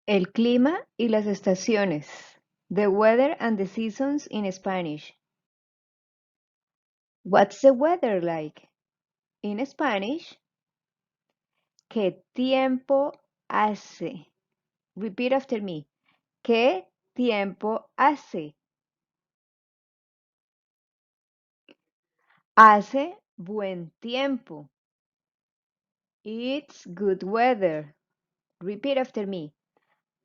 El clima y las estaciones. The weather and the seasons in Spanish. What's the weather like? In Spanish, ¿qué tiempo hace? Repeat after me. ¿Qué tiempo hace? Hace buen tiempo. It's good weather. Repeat after me.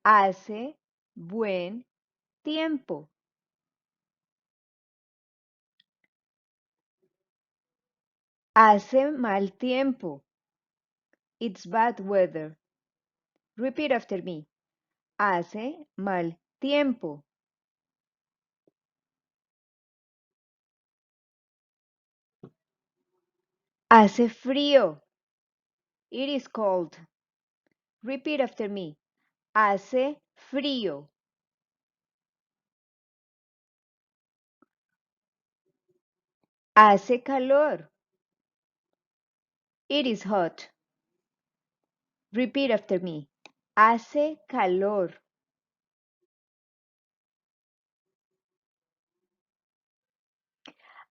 Hace buen tiempo. Hace mal tiempo. It's bad weather. Repeat after me. Hace mal tiempo. Hace frío. It is cold. Repeat after me. Hace frío. Hace calor. It is hot. Repeat after me. Hace calor.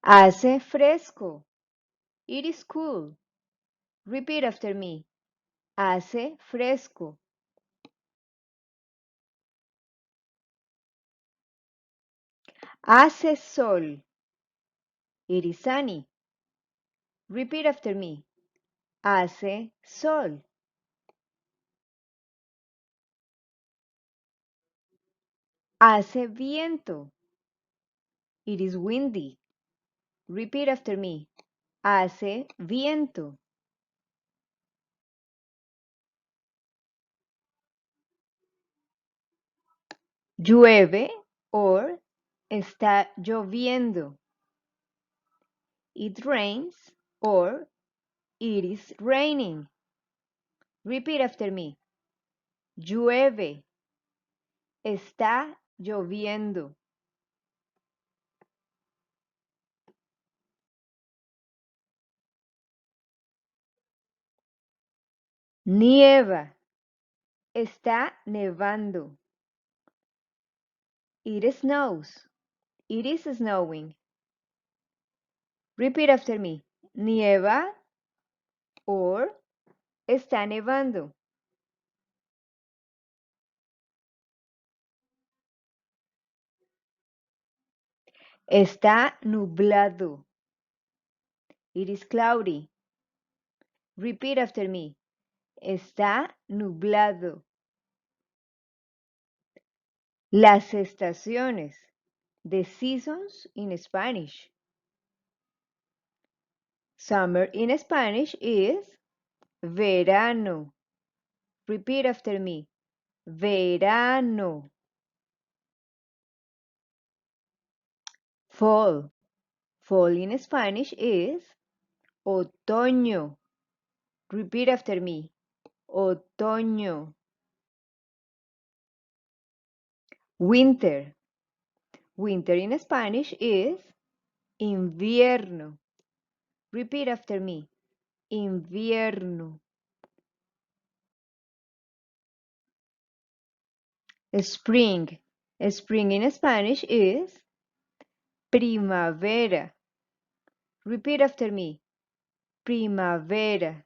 Hace fresco. It is cool. Repeat after me. Hace fresco. Hace sol. It is sunny. Repeat after me. Hace sol. Hace viento. It is windy. Repeat after me. Hace viento. Llueve or está lloviendo. It rains or it is raining. Repeat after me. Llueve. Está lloviendo. Nieva. Está nevando. It snows. It is snowing. Repeat after me. Nieva or está nevando. Está nublado. It is cloudy. Repeat after me. Está nublado. Las estaciones. The seasons in Spanish. Summer in Spanish is verano. Repeat after me. Verano. Fall. Fall in Spanish is otoño. Repeat after me. Otoño. Winter. Winter in Spanish is invierno. Repeat after me. Invierno. Spring. Spring in Spanish is primavera. Repeat after me. Primavera.